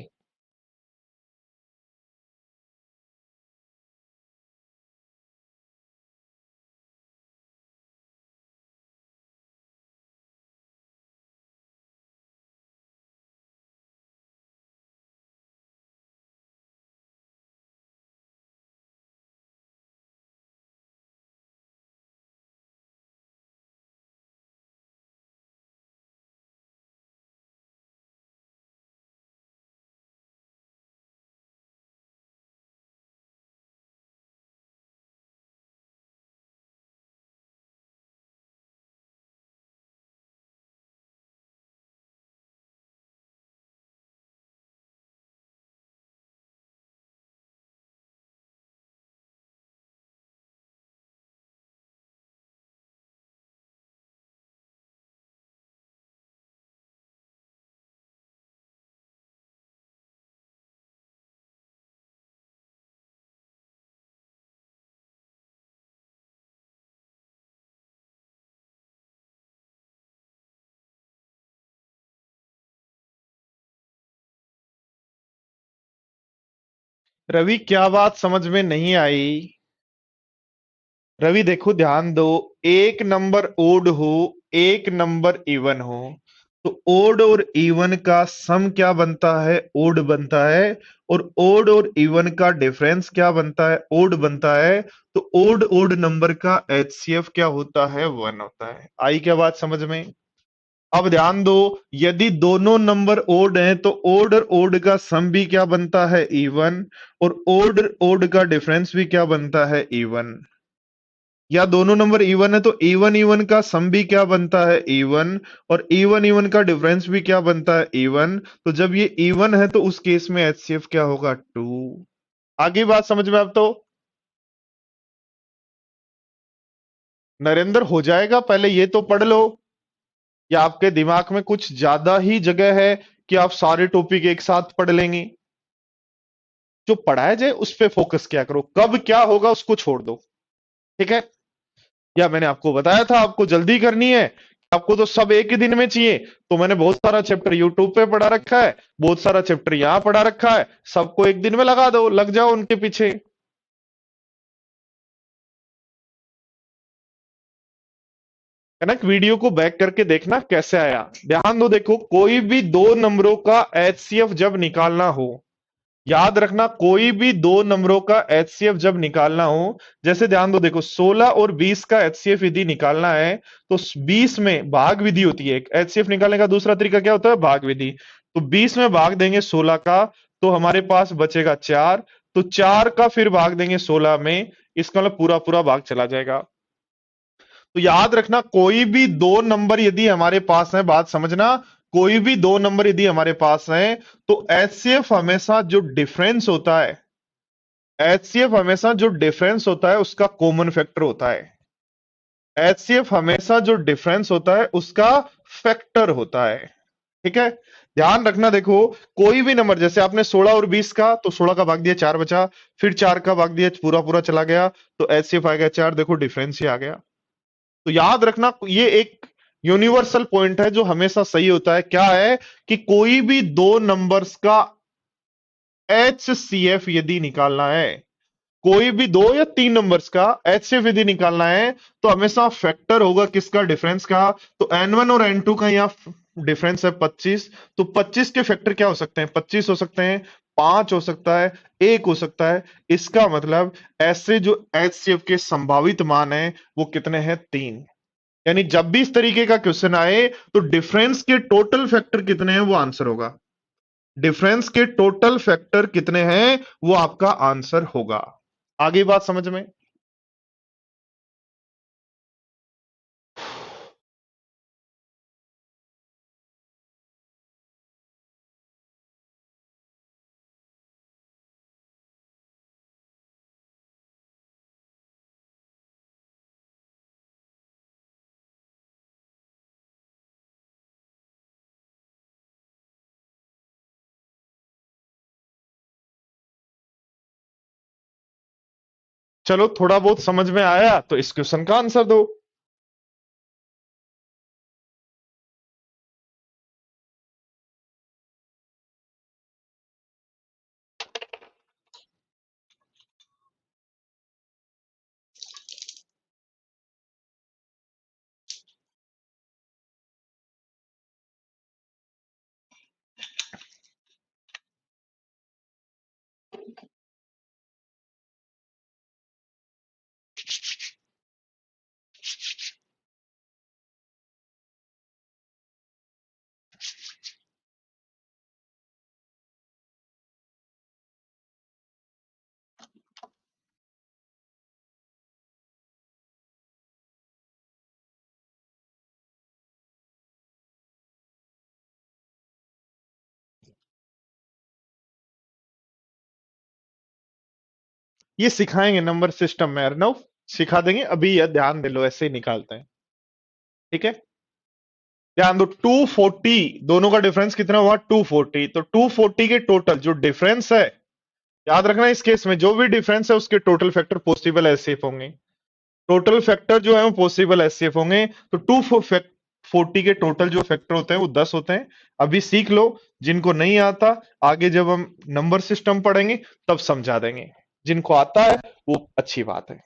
रवि क्या बात समझ में नहीं आई? रवि देखो ध्यान दो, एक नंबर ओड हो, एक नंबर इवन हो, तो ओड और इवन का सम क्या बनता है? ओड बनता है। और ओड और इवन का डिफरेंस क्या बनता है? ओड बनता है। तो ओड ओड नंबर का एचसीएफ क्या होता है? 1 होता है। आई क्या बात समझ में? अब ध्यान दो, यदि दोनों नंबर ओड हैं तो ओड और ओड का सम भी क्या बनता है? इवन। और ओड ओड का डिफरेंस भी क्या बनता है? इवन। या दोनों नंबर इवन है तो इवन इवन का सम भी क्या बनता है? इवन। और इवन इवन का डिफरेंस भी क्या बनता है? इवन। तो जब ये इवन है तो उस केस में एचसीएफ क्या होगा? 2। आगे बात समझ में? अब तो नरेंद्र हो जाएगा, पहले ये तो पढ़ लो। या आपके दिमाग में कुछ ज्यादा ही जगह है कि आप सारे टॉपिक एक साथ पढ़ लेंगे? जो पढ़ाया जाए उस पर फोकस किया करो, कब क्या होगा उसको छोड़ दो। ठीक है? या मैंने आपको बताया था आपको जल्दी करनी है, आपको तो सब एक ही दिन में चाहिए, तो मैंने बहुत सारा चैप्टर यूट्यूब पे पढ़ा रखा है, बहुत सारा चैप्टर यहां पढ़ा रखा है, सबको एक दिन में लगा दो, लग जाओ उनके पीछे। कनक वीडियो को बैक करके देखना कैसे आया। ध्यान दो, देखो कोई भी दो नंबरों का एचसीएफ जब निकालना हो, याद रखना कोई भी दो नंबरों का एचसीएफ जब निकालना हो, जैसे ध्यान दो, देखो 16 और 20 का एचसीएफ यदि निकालना है तो 20 में भाग विधि होती है। एचसीएफ निकालने का दूसरा तरीका क्या होता है? भाग विधि। तो 20 में भाग देंगे 16 का, तो हमारे पास बचेगा 4। तो 4 का फिर भाग देंगे 16 में, इसका मतलब पूरा पूरा भाग चला जाएगा। तो याद रखना कोई भी दो नंबर यदि हमारे पास है, बात समझना, कोई भी दो नंबर यदि हमारे पास है तो एचसीएफ हमेशा जो डिफरेंस होता है, एचसीएफ हमेशा जो डिफरेंस होता है उसका कॉमन फैक्टर होता है। एचसीएफ हमेशा जो डिफरेंस होता है उसका फैक्टर होता है। ठीक है? ध्यान रखना, देखो कोई भी नंबर, जैसे आपने 16 और 20 का, तो 16 का भाग दिया 4 बचा, फिर 4 का भाग दिया पूरा पूरा चला गया, तो एचसीएफ आ गया 4। देखो डिफरेंस ही आ गया। तो याद रखना ये एक यूनिवर्सल पॉइंट है जो हमेशा सही होता है। क्या है? कि कोई भी दो नंबर्स का एचसीएफ यदि निकालना है, कोई भी दो या तीन नंबर्स का एचसीएफ यदि निकालना है, तो हमेशा फैक्टर होगा किसका? डिफरेंस का। तो N1 और N2 का यहाँ डिफरेंस है 25, तो 25 के फैक्टर क्या हो सकते हैं? 25 हो सकते हैं, 5 हो सकता है, 1 हो सकता है। इसका मतलब ऐसे जो एचसीएफ के संभावित मान है वो कितने हैं? 3। यानी जब भी इस तरीके का क्वेश्चन आए तो डिफरेंस के टोटल फैक्टर कितने हैं वो आंसर होगा। डिफरेंस के टोटल फैक्टर कितने हैं वो आपका आंसर होगा। आगे बात समझ में? चलो थोड़ा बहुत समझ में आया तो इस क्वेश्चन का आंसर दो। ये सिखाएंगे नंबर सिस्टम में अर्नव, सिखा देंगे। अभी यह ध्यान दे लो, ऐसे ही निकालते हैं। ठीक है? ध्यान दो, 240 दोनों का डिफरेंस कितना हुआ? 240। तो 240 के टोटल जो डिफरेंस है, याद रखना इस केस में जो भी डिफरेंस है उसके टोटल फैक्टर पॉसिबल एचसीएफ होंगे। टोटल फैक्टर जो है वो पॉसिबल एचसीएफ होंगे। तो 40 के टोटल जो फैक्टर होते हैं वो 10 होते हैं। अभी सीख लो, जिनको नहीं आता आगे जब हम नंबर सिस्टम पढ़ेंगे तब समझा देंगे, जिनको आता है वो अच्छी बात है।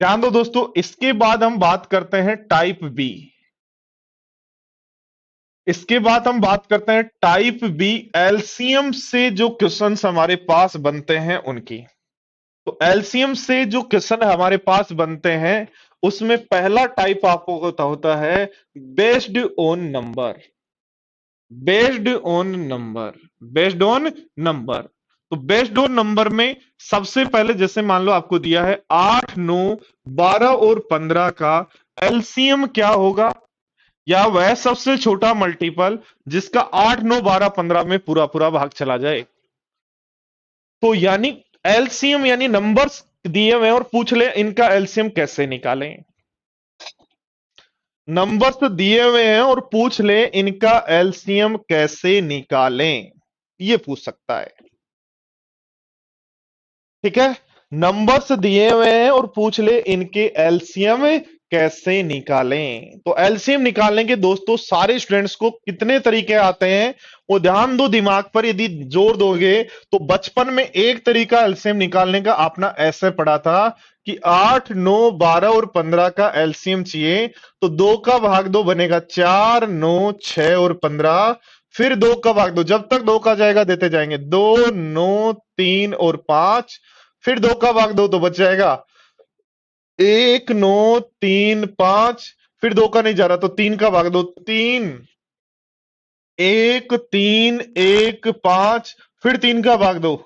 ध्यान दो दोस्तों, इसके बाद हम बात करते हैं टाइप बी। इसके बाद हम बात करते हैं टाइप बी, एलसीएम से जो क्वेश्चंस हमारे पास बनते हैं उनकी। तो एलसीएम से जो क्वेश्चन हमारे पास बनते हैं उसमें पहला टाइप आपको होता है based on number. Based on number, based on number. तो बेस्ड ऑन नंबर में सबसे पहले जैसे मान लो आपको दिया है 8, 9, 12 और 15 का एलसीएम क्या होगा, या वह सबसे छोटा मल्टीपल जिसका 8, 9, 12, 15 में पूरा पूरा भाग चला जाए। तो यानी एलसीएम यानी नंबर्स दिए हुए हैं और पूछ ले इनका एलसीएम कैसे निकालें। नंबर्स दिए हुए हैं और पूछ ले इनका एलसीएम कैसे निकालें, ये पूछ सकता है। ठीक है, नंबर्स दिए हुए हैं और पूछ ले इनके एलसीएम कैसे निकालें। तो एलसीएम निकालने के दोस्तों सारे स्टूडेंट्स को कितने तरीके आते हैं वो ध्यान दो दिमाग पर, यदि जोर दोगे तो बचपन में एक तरीका एलसीएम निकालने का आपने ऐसे पढ़ा था कि 8, 9, 12 और 15 का एलसीएम चाहिए, तो 2 का भाग 2 बनेगा 4, 9, 6 और 15, फिर 2 का भाग 2, जब तक 2 का जाएगा देते जाएंगे 2, 9, 3 और 5, फिर 2 का भाग 2 तो बच जाएगा 1, 9, 3, 5, फिर 2 का नहीं जा रहा तो 3 का भाग 2, 3, 1, 3, 1, 5, फिर 3 का भाग 2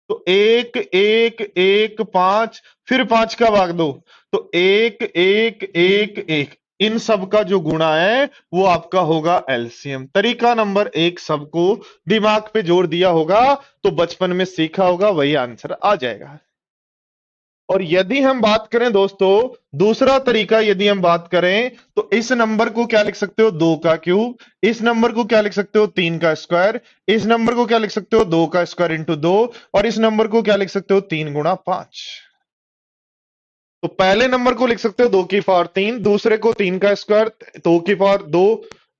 तो 1, 1, 1, 5, फिर 5 का भाग 2 तो 1, 1, 1, 1। इन सब का जो गुणा है वो आपका होगा एलसीएम। तरीका नंबर 1 सबको दिमाग पे जोर दिया होगा तो बचपन में सीखा होगा, वही आंसर आ जाएगा। और यदि हम बात करें दोस्तों दूसरा तरीका, यदि हम बात करें तो इस नंबर को क्या लिख सकते हो 2 का क्यूब, इस नंबर को क्या लिख सकते हो 3 का स्क्वायर, इस नंबर को क्या लिख सकते हो 2 का स्क्वायर इंटू 2, और इस नंबर को क्या लिख सकते हो 3 गुणा 5। तो पहले नंबर को लिख सकते हो 2 की पावर 3, दूसरे को 3 का स्क्वायर 2 की पावर 2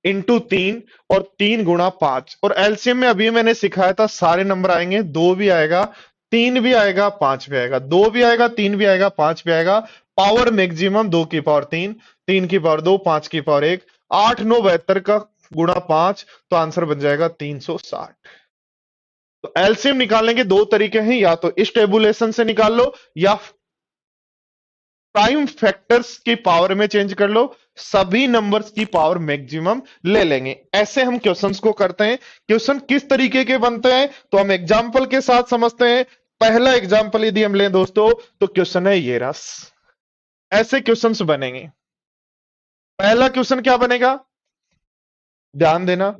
इंटू 3 और 3 गुणा 5। और एलसीएम में अभी मैंने सिखाया था सारे नंबर आएंगे, 2 भी आएगा, 3 भी आएगा, 5 भी आएगा, 2 भी आएगा, 3 भी आएगा, 5 भी आएगा। पावर मैक्सिमम 2 की पावर 3, 3 की पावर 2, 5 की पावर 1, 8, 9, 72 का गुणा 5, तो आंसर बन जाएगा 360। तो एलसीएम निकालने के दो तरीके हैं, या तो इस टेबुलेशन से निकाल लो या प्राइम फैक्टर्स की पावर में चेंज कर लो, सभी नंबर्स की पावर मैक्सिमम ले लेंगे। ऐसे हम क्वेश्चंस को करते हैं। क्वेश्चन किस तरीके के बनते हैं तो हम एग्जांपल के साथ समझते हैं। पहला एग्जांपल यदि हम लें दोस्तों तो क्वेश्चन है ये रस, ऐसे क्वेश्चंस बनेंगे। पहला क्वेश्चन क्या बनेगा, ध्यान देना,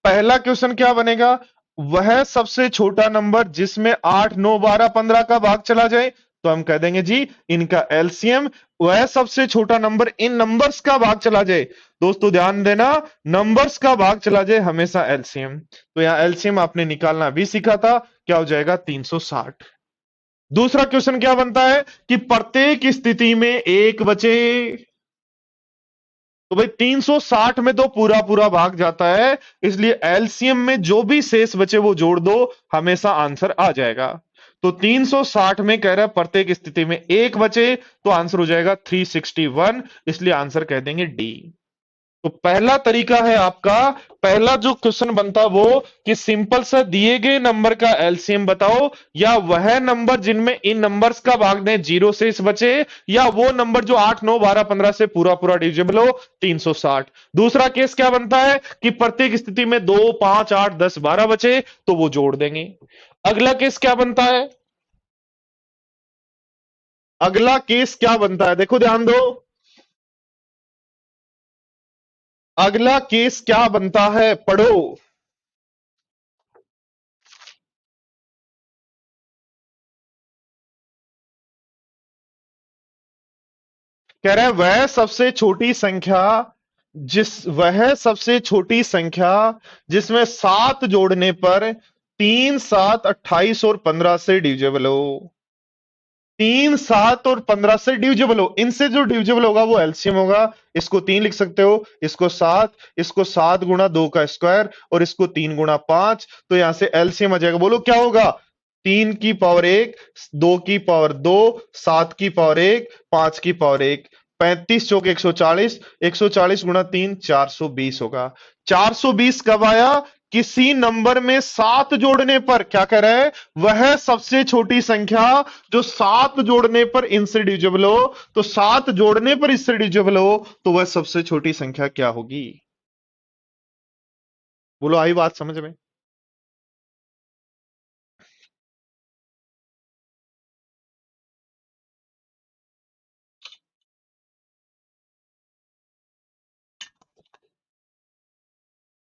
पहला क्वेश्चन क्या बनेगा, वह सबसे छोटा नंबर जिसमें 8, 9, 12, 15 का भाग चला जाए, तो हम कह देंगे जी इनका एलसीएम वह सबसे छोटा नंबर इन नंबर्स का भाग चला जाए। दोस्तों ध्यान देना, नंबर्स का भाग चला जाए हमेशा एलसीएम। तो यहां एलसीएम आपने निकालना भी सीखा था, क्या हो जाएगा 360। दूसरा क्वेश्चन क्या बनता है कि प्रत्येक स्थिति में एक बचे, तो भाई 360 में तो पूरा पूरा भाग जाता है, इसलिए एलसीएम में जो भी शेष बचे वो जोड़ दो, हमेशा आंसर आ जाएगा। तो 360 में कह रहा है प्रत्येक स्थिति में एक बचे, तो आंसर हो जाएगा 361, इसलिए आंसर कह देंगे डी। तो पहला तरीका है आपका, पहला जो क्वेश्चन बनता वो कि सिंपल सा दिए गए नंबर का एलसीएम बताओ, या वह नंबर जिनमें इन नंबर्स का भाग दें 0 से इस बचे, या वो नंबर जो 8, 9, 12, 15 से पूरा पूरा डिविजिबल हो 360। दूसरा केस क्या बनता है कि प्रत्येक स्थिति में 2, 5, 8, 10, 12 बचे, तो वो जोड़ देंगे। अगला केस क्या बनता है, अगला केस क्या बनता है, देखो ध्यान दो, अगला केस क्या बनता है पढ़ो। कह रहे हैं वह सबसे छोटी संख्या वह सबसे छोटी संख्या जिसमें 7 जोड़ने पर 3, 7, 28 और 15 से डिविजिबल हो। 3, 7 और 15 से डिविजिबल हो, इनसे जो डिविजिबल होगा वो एलसीएम होगा। इसको 3 लिख सकते हो, इसको 7, इसको 7 गुणा 2 का स्क्वायर और इसको 3 गुणा 5, तो यहां से एलसीएम आ जाएगा। बोलो क्या होगा? 3 की पावर 1, 2 की पावर 2, 7 की पावर 1, 5 की पावर 1, 35 चौक 140, 140 गुणा 3 420 होगा। 420 कब आया? किसी नंबर में 7 जोड़ने पर। क्या कह रहा है? वह सबसे छोटी संख्या जो 7 जोड़ने पर इनसे डिविजिबल हो, तो 7 जोड़ने पर इससे डिविजिबल हो, तो वह सबसे छोटी संख्या क्या होगी? बोलो, आई बात समझ में?